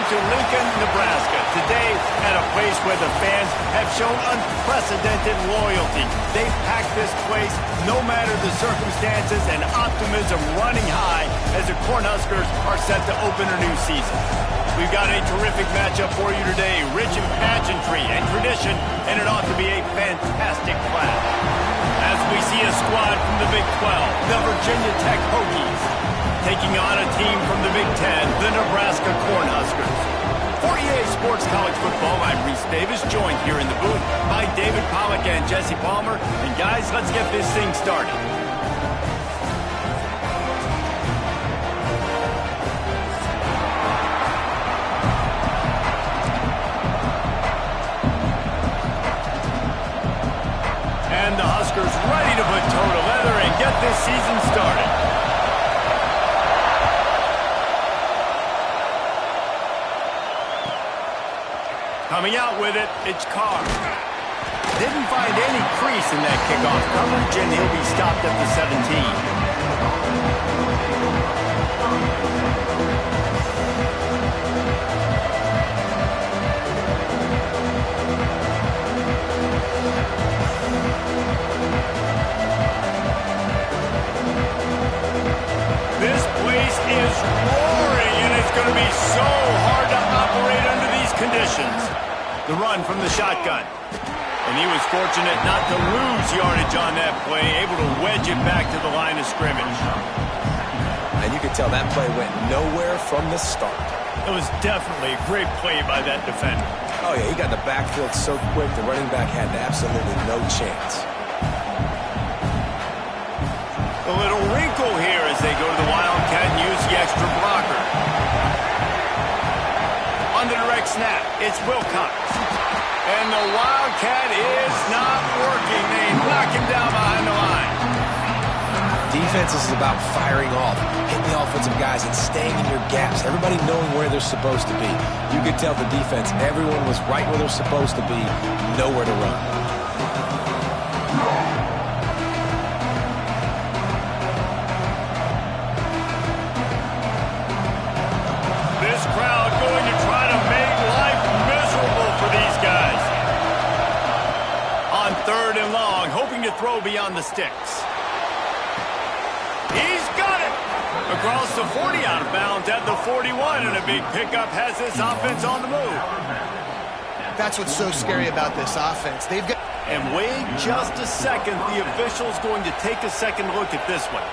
to Lincoln, Nebraska. Today, at a place where the fans have shown unprecedented loyalty. They've packed this place no matter the circumstances, and optimism running high as the Cornhuskers are set to open a new season. We've got a terrific matchup for you today, rich in pageantry and tradition, and it ought to be a fantastic clash. As we see a squad from the Big 12, the Virginia Tech Hokies, taking on a team from the Big 10, the Nebraska Cornhuskers. For EA Sports College Football, I'm Reese Davis, joined here in the booth by David Pollack and Jesse Palmer. And guys, let's get this thing started. And the Huskers ready to put toe to leather and get this season started. Coming out with it, it's Carr. Didn't find any crease in that kickoff coverage, and he'll be stopped at the 17. This place is roaring, and it's going to be so hard to operate under these conditions. The run from the shotgun. And he was fortunate not to lose yardage on that play, able to wedge it back to the line of scrimmage. And you could tell that play went nowhere from the start. It was definitely a great play by that defender. Oh, yeah, he got the backfield so quick, the running back had absolutely no chance. A little wrinkle here as they go to the Wildcat and use the extra blocker. On the direct snap, it's Wilcox. And the Wildcat is not working. They knock him down behind the line. Defense is about firing off, hitting the offensive guys and staying in your gaps. Everybody knowing where they're supposed to be. You could tell the defense, everyone was right where they're supposed to be, nowhere to run. This crowd going to try to make life miserable for these guys. On 3rd and long, hoping to throw beyond the sticks. He's got it! Across the 40, out of bounds at the 41, and a big pickup has this offense on the move. That's what's so scary about this offense. They've got... And wait just a second, the official's going to take a second look at this one.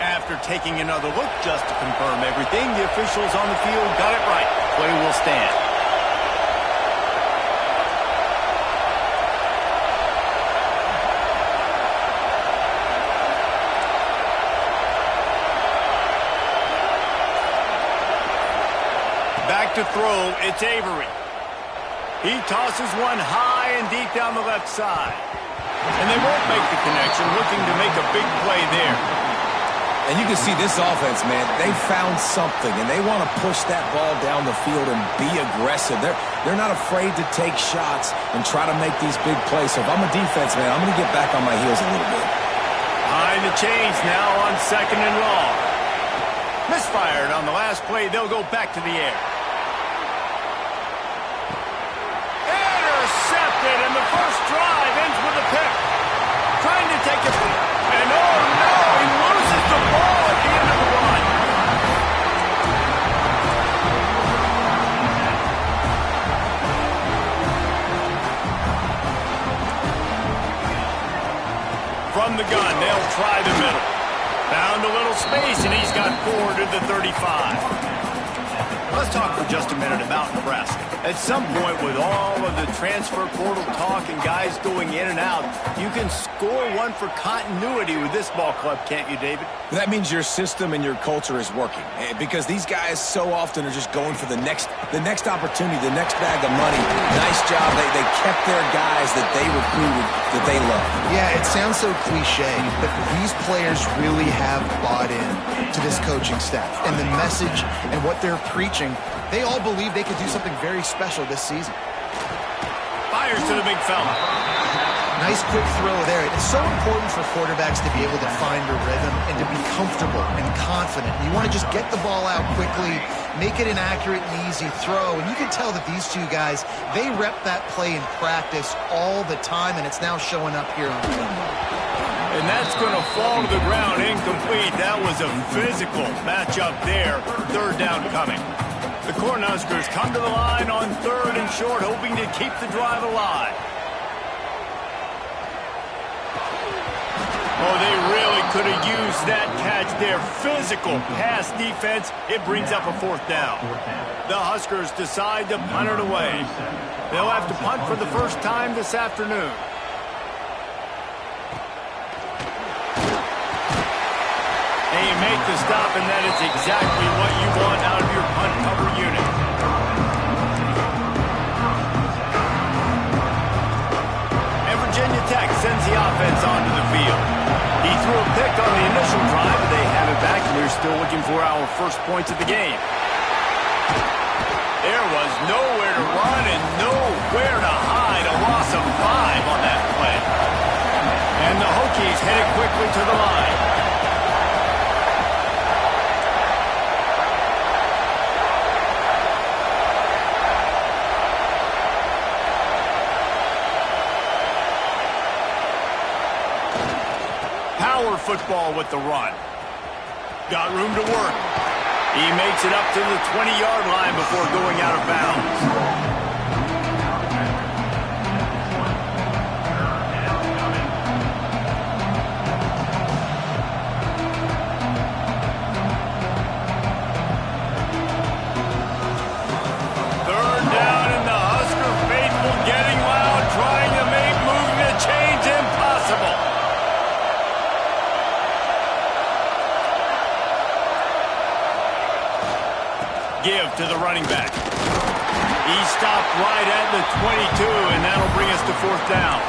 After taking another look just to confirm everything, the officials on the field got it right. Play will stand. Back to throw, it's Avery. He tosses one high and deep down the left side. And they won't make the connection, looking to make a big play there. And you can see this offense, man, they found something, and they want to push that ball down the field and be aggressive. They're not afraid to take shots and try to make these big plays. So if I'm a defense, man, I'm going to get back on my heels a little bit. Behind the chains now on 2nd and long. Misfired on the last play. They'll go back to the air. Intercepted, and the first drive ends with a pick. Trying to take it, and oh no, he loses the ball at the end of the run. From the gun, they'll try the middle. Found a little space, and he's got 4 to the 35. Let's talk for just a minute about Nebraska. At some point, with all of the transfer portal talk and guys going in and out, you can score one for continuity with this ball club, can't you, David? That means your system and your culture is working, because these guys so often are just going for the next opportunity, the next bag of money. Nice job. They kept their guys that they recruited, that they love. Yeah, it sounds so cliche, but these players really have bought in to this coaching staff and the message and what they're preaching. They all believe they could do something very special this season. Fires to the big fella. Nice quick throw there. It's so important for quarterbacks to be able to find a rhythm and to be comfortable and confident. You want to just get the ball out quickly, make it an accurate and easy throw. And you can tell that these two guys, they rep that play in practice all the time, and it's now showing up here on film. And that's going to fall to the ground incomplete. That was a physical matchup there. Third down coming. The Cornhuskers come to the line on 3rd and short, hoping to keep the drive alive. Oh, they really could have used that catch there. Physical pass defense. It brings up a 4th down. The Huskers decide to punt it away. They'll have to punt for the first time this afternoon. They make the stop, and that is exactly what you want out of your punt cover unit. And Virginia Tech sends the offense onto the field. He threw a pick on the initial drive, but they have it back, and they're still looking for our first points of the game. There was nowhere to run and nowhere to hide. A loss of 5 on that play. And the Hokies headed quickly to the line. Power football with the run. Got room to work. He makes it up to the 20-yard line before going out of bounds. Give to the running back. He stopped right at the 22, and that'll bring us to 4th down.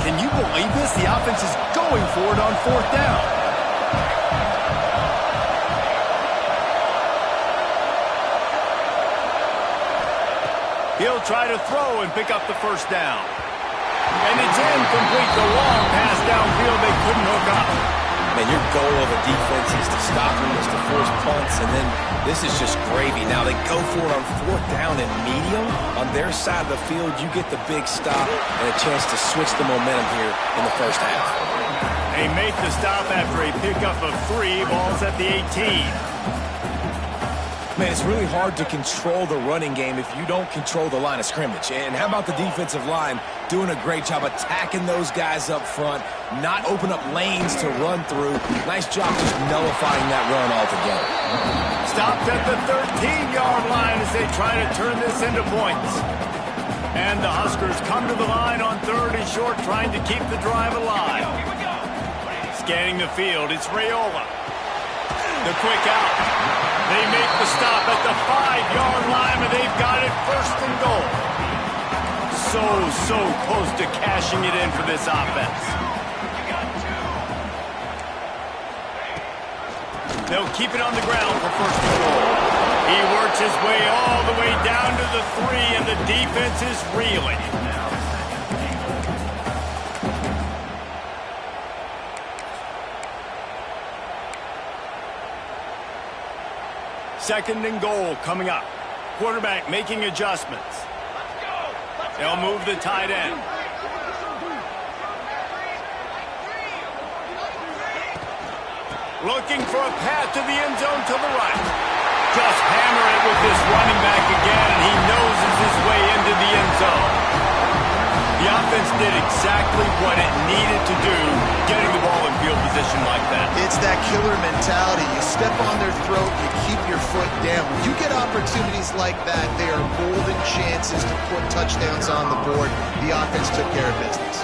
Can you believe this? The offense is going for it on 4th down. He'll try to throw and pick up the first down. And it's incomplete. The long pass downfield they couldn't hook up. Man, your goal of a defense is to stop them, is to force punts, and then this is just gravy. Now they go for it on 4th down and medium. On their side of the field, you get the big stop and a chance to switch the momentum here in the first half. They make the stop after a pickup of 3. Ball's at the 18. Man, it's really hard to control the running game if you don't control the line of scrimmage. And how about the defensive line doing a great job attacking those guys up front, not open up lanes to run through. Nice job just nullifying that run altogether. Stopped at the 13-yard line as they try to turn this into points. And the Huskers come to the line on 3rd and short, trying to keep the drive alive. Scanning the field, it's Raiola. The quick out. They make the stop at the 5-yard line, and they've got it 1st and goal. So close to cashing it in for this offense. They'll keep it on the ground for 1st and goal. He works his way all the way down to the 3, and the defense is reeling. Second and goal coming up. Quarterback making adjustments. They'll move the tight end. Looking for a path to the end zone to the right. Just hammer it with this running back again, and he noses his way into the end zone. The offense did exactly what it needed to do, getting the ball in field position like that. It's that killer mentality. You step on their throat, you keep your foot down. When you get opportunities like that, they are golden chances to put touchdowns on the board. The offense took care of business.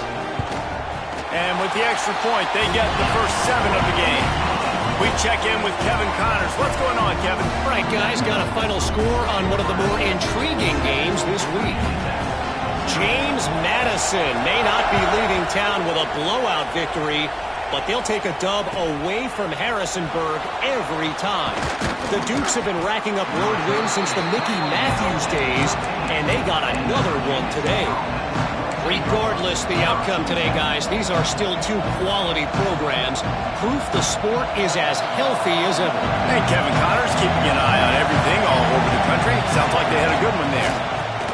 And with the extra point, they get the first 7 of the game. We check in with Kevin Connors. What's going on, Kevin? All right, guys, got a final score on one of the more intriguing games this week. James Madison may not be leaving town with a blowout victory but they'll take a dub away from Harrisonburg every time. The Dukes have been racking up road wins since the Mickey Matthews days, and they got another one today. Regardless the outcome today, guys, these are still two quality programs. Proof the sport is as healthy as ever. And Kevin Connors keeping an eye on everything all over the country. Sounds like they had a good one there.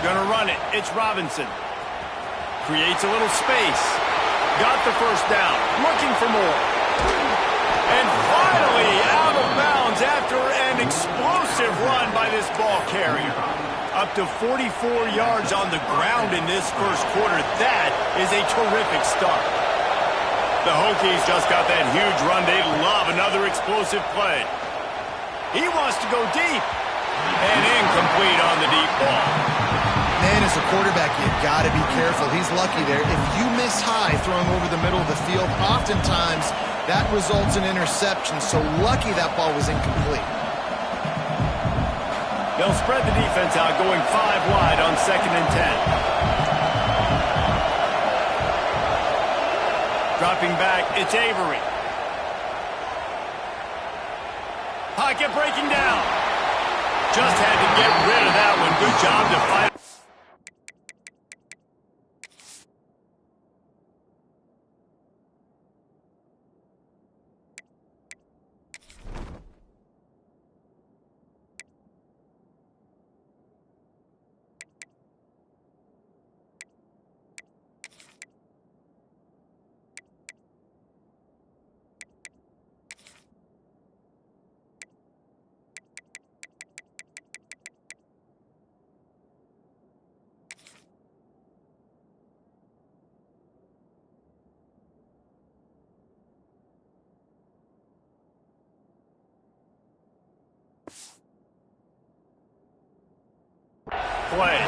Gonna run it. It's Robinson. Creates a little space. Got the first down. Looking for more. And finally out of bounds after an explosive run by this ball carrier. Up to 44 yards on the ground in this first quarter. That is a terrific start. The Hokies just got that huge run. They love another explosive play. He wants to go deep. And incomplete on the deep ball. Man, as a quarterback, you've got to be careful. He's lucky there. If you miss high throwing over the middle of the field, oftentimes that results in interception. So lucky that ball was incomplete. They'll spread the defense out, going 5 wide on 2nd and 10. Dropping back, it's Avery. Pocket breaking down. Just had to get rid of that one. Good job to fight. Play.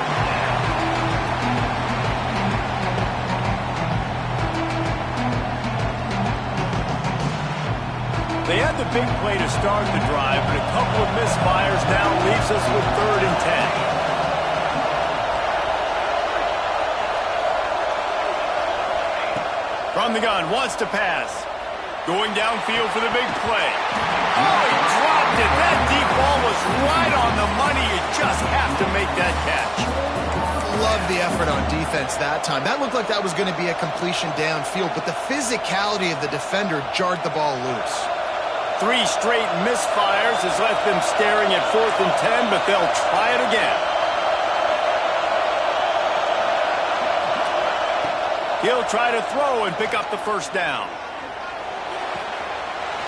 They had the big play to start the drive, but a couple of misfires now leaves us with 3rd and 10. From the gun, wants to pass. Going downfield for the big play. Oh, he dropped it. That deep ball was right on the money. You just have to make that catch. Love the effort on defense that time. That looked like that was going to be a completion downfield, but the physicality of the defender jarred the ball loose. 3 straight misfires has left them staring at 4th and 10, but they'll try it again. He'll try to throw and pick up the first down.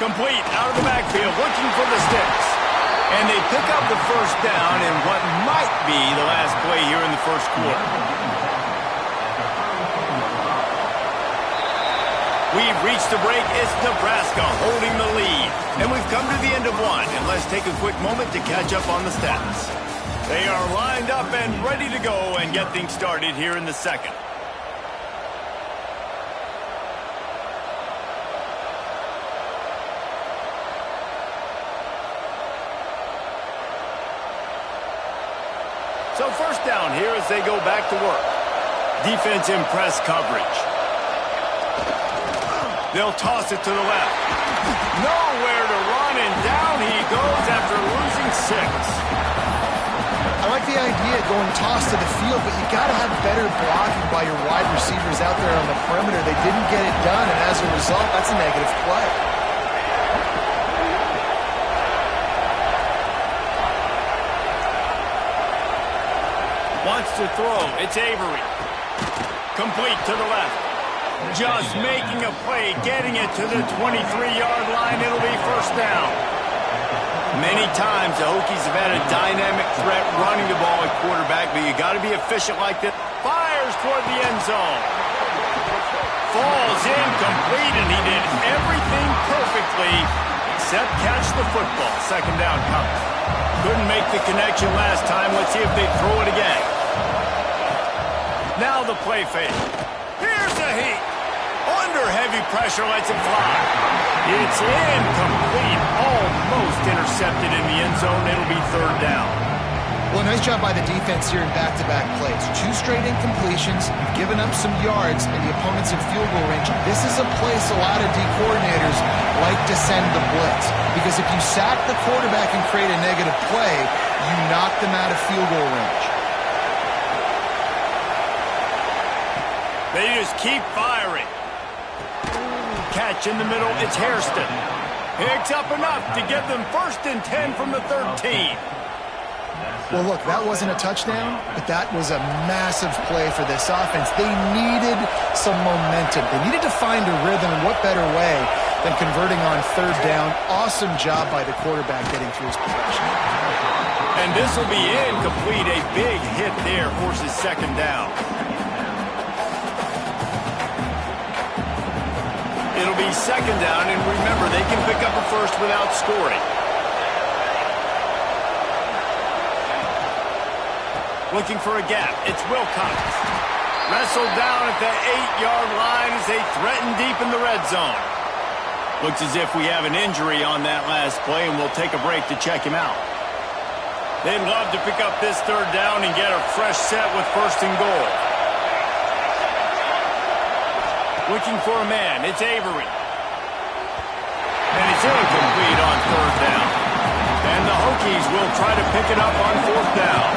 Complete out of the backfield, looking for the sticks. And they pick up the first down in what might be the last play here in the first quarter. We've reached the break. It's Nebraska holding the lead. And we've come to the end of one. And let's take a quick moment to catch up on the stats. They are lined up and ready to go and get things started here in the second. So first down here as they go back to work. Defense in press coverage. They'll toss it to the left. Nowhere to run, and down he goes after losing 6. I like the idea of going toss to the field, but you got to have better blocking by your wide receivers out there on the perimeter. They didn't get it done, and as a result, that's a negative play. Wants to throw. It's Avery. Complete to the left. Just making a play, getting it to the 23-yard line. It'll be first down. Many times the Hokies have had a dynamic threat running the ball at quarterback, but you got to be efficient like this. Fires toward the end zone. Falls incomplete, and he did everything perfectly except catch the football. Second down coming. Couldn't make the connection last time. Let's see if they throw it again. Now the play fake. Here's the heat. Under heavy pressure, lets it fly. It's incomplete. Almost intercepted in the end zone. It'll be third down. Well, nice job by the defense here in back-to-back plays. 2 straight incompletions, you've given up some yards, and the opponent's in field goal range. This is a place a lot of D coordinators like to send the blitz, because if you sack the quarterback and create a negative play, you knock them out of field goal range. They just keep firing. Catch in the middle, it's Hairston. Picks up enough to give them 1st and 10 from the 13. Well, look, that wasn't a touchdown, but that was a massive play for this offense. They needed some momentum. They needed to find a rhythm, and what better way than converting on 3rd down. Awesome job by the quarterback getting through his progression. And this will be incomplete. A big hit there forces 2nd down. It'll be 2nd down, and remember, they can pick up a 1st without scoring. Looking for a gap. It's Wilcox. Wrestled down at the 8-yard line as they threaten deep in the red zone. Looks as if we have an injury on that last play, and we'll take a break to check him out. They'd love to pick up this 3rd down and get a fresh set with 1st and goal. Looking for a man. It's Avery. And it's incomplete on 3rd down. And the Hokies will try to pick it up on 4th down.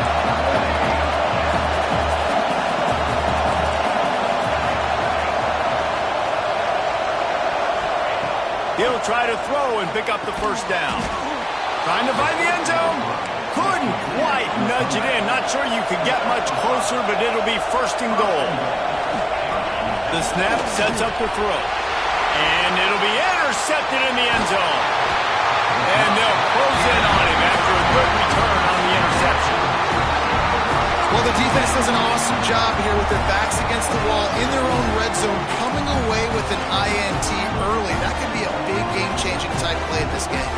He'll try to throw and pick up the 1st down. Trying to find the end zone. Couldn't quite nudge it in. Not sure you could get much closer, but it'll be 1st and goal. The snap sets up the throw. And it'll be intercepted in the end zone. And they'll close in on him after a good return on the interception. Well, the defense does an awesome job here with their backs against the wall in their own red zone, coming away with an INT early. That could be a big game-changing type play in this game.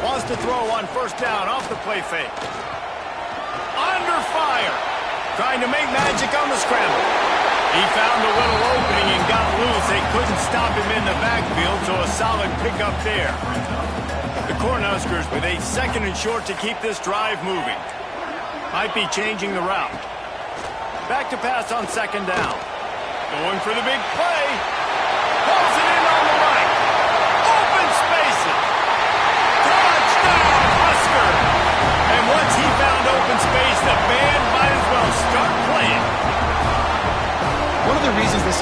Wants to throw on 1st down off the play fake. Under fire. Trying to make magic on the scramble. He found a little opening and got loose. They couldn't stop him in the backfield, so a solid pickup there. The Cornhuskers with a 2nd and short to keep this drive moving. Might be changing the route. Back to pass on 2nd down. Going for the big play. Pulls it in on the right. Open spaces. Touchdown, Husker. And once he found open space, the band might as well start playing. One of the reasons this